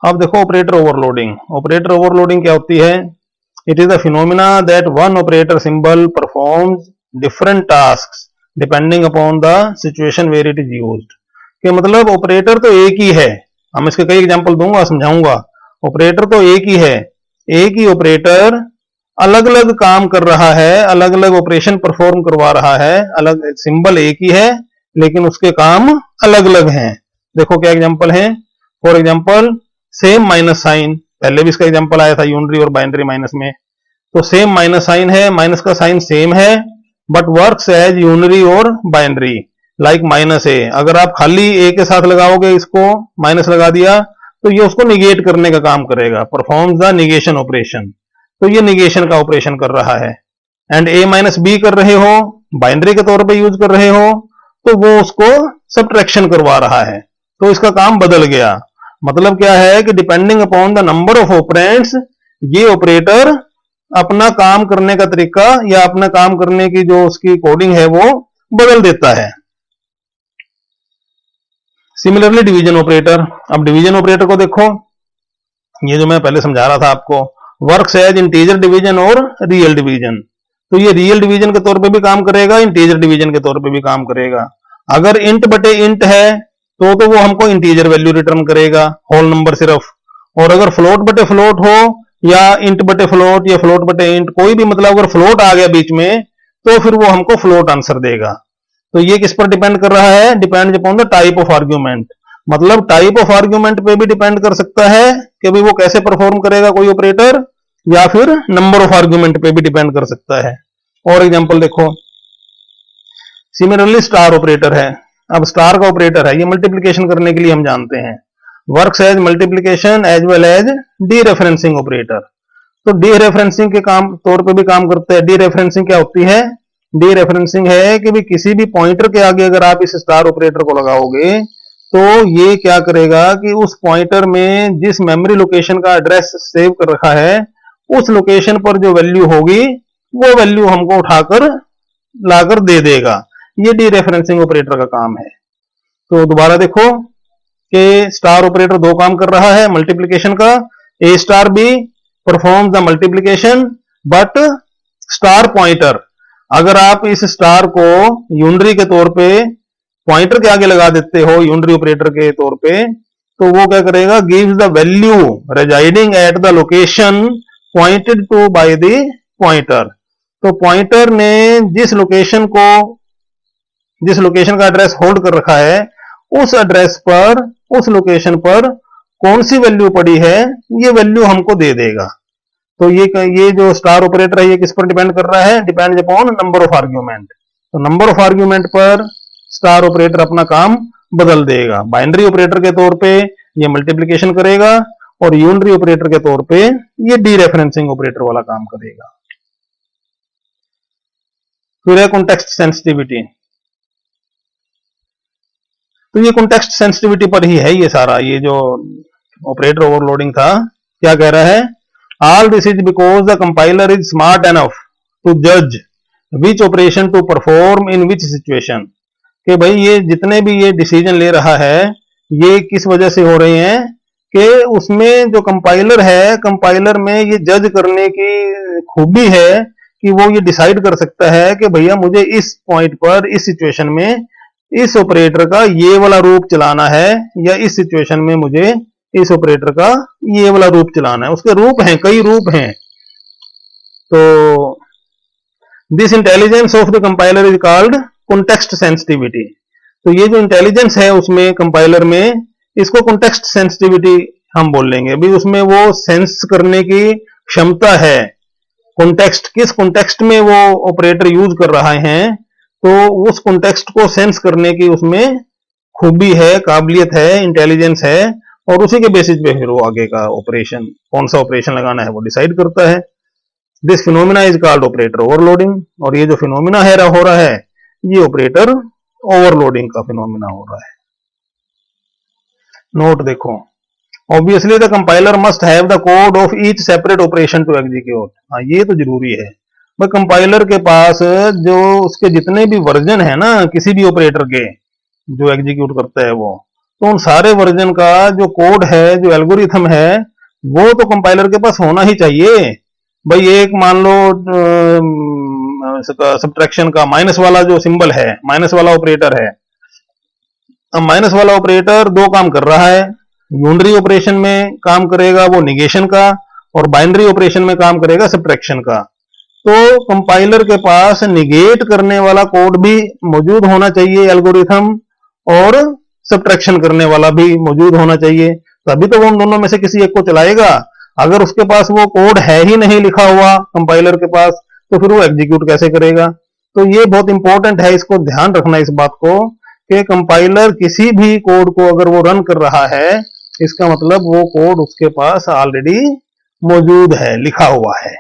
अब देखो operator overloading. Operator overloading क्या होती है? It is the phenomena that one operator symbol performs different tasks depending upon the situation where it is used. कि मतलब operator तो एक ही है, हम इसके कई एग्जांपल दूंगा, समझाऊंगा। ऑपरेटर तो एक ही है, एक ही ऑपरेटर अलग अलग काम कर रहा है, अलग अलग ऑपरेशन परफॉर्म करवा रहा है, अलग सिंबल एक ही है लेकिन उसके काम अलग अलग हैं। देखो क्या एग्जांपल है। For example same minus sign, पहले भी इसका एग्जांपल आया था यूनरी और बाइनरी माइनस में। तो सेम माइनस साइन है, माइनस का साइन सेम है बट वर्क्स एज यूनरी और बाइनरी। लाइक माइनस ए, अगर आप खाली ए के साथ लगाओगे, इसको माइनस लगा दिया तो ये उसको निगेट करने का काम करेगा, परफॉर्म्स द निगेशन ऑपरेशन। तो ये निगेशन का ऑपरेशन कर रहा है। एंड ए माइनस बी कर रहे हो, बाइनरी के तौर पे यूज कर रहे हो, तो वो उसको सब्ट्रैक्शन करवा रहा है, तो इसका काम बदल गया। मतलब क्या है कि depending upon the number of operands ये ऑपरेटर अपना काम करने का तरीका या अपना काम करने की जो उसकी कोडिंग है वो बदल देता है। Similarly division operator. अब डिवीजन ऑपरेटर को देखो, ये जो मैं पहले समझा रहा था आपको, वर्क्स एज इंटीजर डिवीजन और रियल डिवीजन। तो ये रियल डिवीजन के तौर पे भी काम करेगा, इंटीजर डिवीजन के तौर पे भी काम करेगा। अगर इंट बटे इंट है तो वो हमको इंटीजर वैल्यू रिटर्न करेगा, होल नंबर सिर्फ। और अगर फ्लोट बटे फ्लोट हो या इंट बटे फ्लोट या फ्लोट बटे इंट, कोई भी मतलब अगर फ्लोट आ गया बीच में तो फिर वो हमको फ्लोट आंसर देगा। तो ये किस पर डिपेंड कर रहा है? Depend upon the type of argument. मतलब टाइप ऑफ आर्ग्यूमेंट पे भी डिपेंड कर सकता है कि भाई वो कैसे परफॉर्म करेगा कोई ऑपरेटर, या फिर नंबर ऑफ आर्ग्यूमेंट पे भी डिपेंड कर सकता है। और एग्जांपल देखो, सिमिलरली स्टार ऑपरेटर है। अब स्टार का ऑपरेटर है, ये मल्टीप्लिकेशन करने के लिए हम जानते हैं, works as multiplication as well as dereferencing operator. तो डी रेफरेंसिंग के काम तौर पे भी काम करते हैं। डी रेफरेंसिंग क्या होती है? डी रेफरेंसिंग है कि भी किसी भी पॉइंटर के आगे अगर आप इस स्टार ऑपरेटर को लगाओगे तो ये क्या करेगा कि उस पॉइंटर में जिस मेमोरी लोकेशन का एड्रेस सेव कर रखा है उस लोकेशन पर जो वैल्यू होगी वो वैल्यू हमको उठाकर लाकर दे देगा। ये डी रेफरेंसिंग ऑपरेटर का काम है। तो दोबारा देखो कि स्टार ऑपरेटर दो काम कर रहा है मल्टीप्लिकेशन का। A star B performs the multiplication but star pointer, अगर आप इस स्टार को यूनरी के तौर पे पॉइंटर के आगे लगा देते हो यूनरी ऑपरेटर के तौर पे, तो वो क्या करेगा? Gives the value residing at the location pointed to by the pointer. तो पॉइंटर ने जिस लोकेशन का एड्रेस होल्ड कर रखा है उस एड्रेस पर, उस लोकेशन पर कौन सी वैल्यू पड़ी है ये वैल्यू हमको दे देगा। तो ये जो स्टार ऑपरेटर है ये किस पर डिपेंड कर रहा है? Depend upon number of argument. तो नंबर ऑफ आर्ग्यूमेंट पर स्टार ऑपरेटर अपना काम बदल देगा। बाइनरी ऑपरेटर के तौर पे ये मल्टीप्लिकेशन करेगा और यूनरी ऑपरेटर के तौर पे ये डी रेफरेंसिंग ऑपरेटर वाला काम करेगा। फिर है कॉन्टेक्स्ट सेंसिटिविटी। तो ये कॉन्टेक्स्ट सेंसिटिविटी पर ही है ये सारा, ये जो ऑपरेटर ओवरलोडिंग था। क्या कह रहा है? All this is because the compiler is smart enough to जज which operation to perform in which situation. कि भाई ये जितने भी ये डिसीजन ले रहा है ये किस वजह से हो रहे हैं कि उसमें जो कंपाइलर है, कंपाइलर में ये जज करने की खूबी है कि वो ये डिसाइड कर सकता है कि भैया मुझे इस पॉइंट पर इस सिचुएशन में इस ऑपरेटर का ये वाला रूप चलाना है या इस सिचुएशन में मुझे इस ऑपरेटर का ये वाला रूप चलाना है। उसके रूप हैं, कई रूप हैं। तो this intelligence of the compiler is called context sensitivity. तो ये जो इंटेलिजेंस है उसमें कंपाइलर में, इसको कॉन्टेक्स्ट सेंसिटिविटी हम बोल लेंगे। अभी उसमें वो सेंस करने की क्षमता है। कॉन्टेक्स्ट, किस कॉन्टेक्स्ट में वो ऑपरेटर यूज कर रहा है तो उस कॉन्टेक्स्ट को सेंस करने की उसमें खूबी है, काबिलियत है, इंटेलिजेंस है, और उसी के बेसिस पे फिर वो आगे का ऑपरेशन, कौन सा ऑपरेशन लगाना है वो डिसाइड करता है। This phenomena is called operator overloading. और ये जो फिनोमिना है हो रहा है ये ऑपरेटर ओवरलोडिंग का फिनोमिना हो रहा है। नोट देखो, obviously the compiler must have the code of each separate operation to execute. हाँ ये तो जरूरी है भाई, कंपाइलर के पास जो उसके जितने भी वर्जन है ना किसी भी ऑपरेटर के जो एग्जीक्यूट करता है वो, तो उन सारे वर्जन का जो कोड है, जो एल्गोरिथम है, वो तो कंपाइलर के पास होना ही चाहिए। भाई एक मान लो सब्ट्रैक्शन का माइनस वाला जो सिंबल है, माइनस वाला ऑपरेटर है। अब माइनस वाला ऑपरेटर दो काम कर रहा है। यूनरी ऑपरेशन में काम करेगा वो निगेशन का, और बाइनरी ऑपरेशन में काम करेगा सब्ट्रैक्शन का। तो कंपाइलर के पास निगेट करने वाला कोड भी मौजूद होना चाहिए एल्गोरिथम, और सब्ट्रैक्शन करने वाला भी मौजूद होना चाहिए, तभी तो वो उन दोनों में से किसी एक को चलाएगा। अगर उसके पास वो कोड है ही नहीं लिखा हुआ कंपाइलर के पास, तो फिर वो एग्जीक्यूट कैसे करेगा। तो ये बहुत इंपॉर्टेंट है, इसको ध्यान रखना इस बात को कि कंपाइलर किसी भी कोड को अगर वो रन कर रहा है, इसका मतलब वो कोड उसके पास ऑलरेडी मौजूद है, लिखा हुआ है।